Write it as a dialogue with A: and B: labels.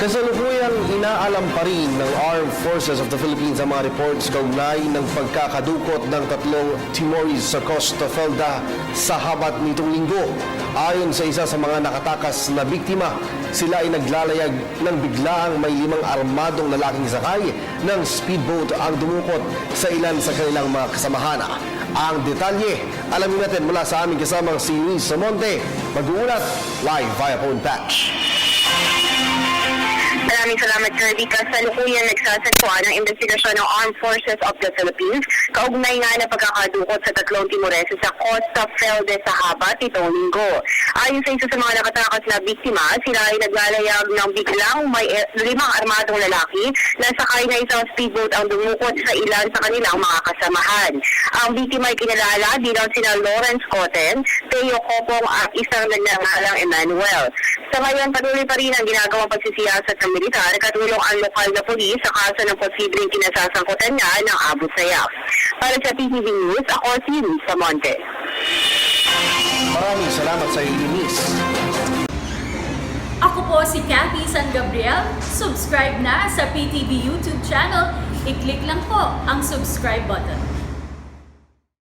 A: Kasalukuyang inaalam pa rin ng Armed Forces of the Philippines ang mga reports kaugnay ng pagkakadukot ng tatlong Timorese sa Costa Felda sa habat nitong linggo. Ayon sa isa sa mga nakatakas na biktima, sila ay naglalayag ng biglaang may 5 armadong lalaking sakay ng speedboat ang dumukot sa ilan sa kanilang mga kasamahan. Ang detalye, alamin natin mula sa aming kasamang si Luis Samonte, mag-uulat live via phone patch.
B: Maraming salamat, Kirby. Kasalukuyan nagsasagpuan ng investigasyon ng Armed Forces of the Philippines kaugnay nga na pagkakadukot sa tatlong Timorese sa Costa Felda sa habat itong linggo. Ayon sa isa sa mga nakatakas na biktima, sila ay naglalayag ng biglang may 5 armadong lalaki na sakay na isang speedboat ang dumukot sa ilan sa kanilang mga kasamahan. Ang biktima ay kinalala bilang sina Lawrence Coten, Teo Copong at isang nagngangalang Emmanuel. Sa ngayon, patuloy pa rin ang ginagawang pagsisiyasat ng militar, katulong ang lokal na pulis sa kaso ng posibleng kinasasangkutan niya ng Abu Sayyaf. Para sa PTV News, ako si Luis Samonte.
A: Maraming salamat sa iyo, Luis.
C: Ako po si Cathy San Gabriel. Subscribe na sa PTV YouTube channel. I-click lang po ang subscribe button.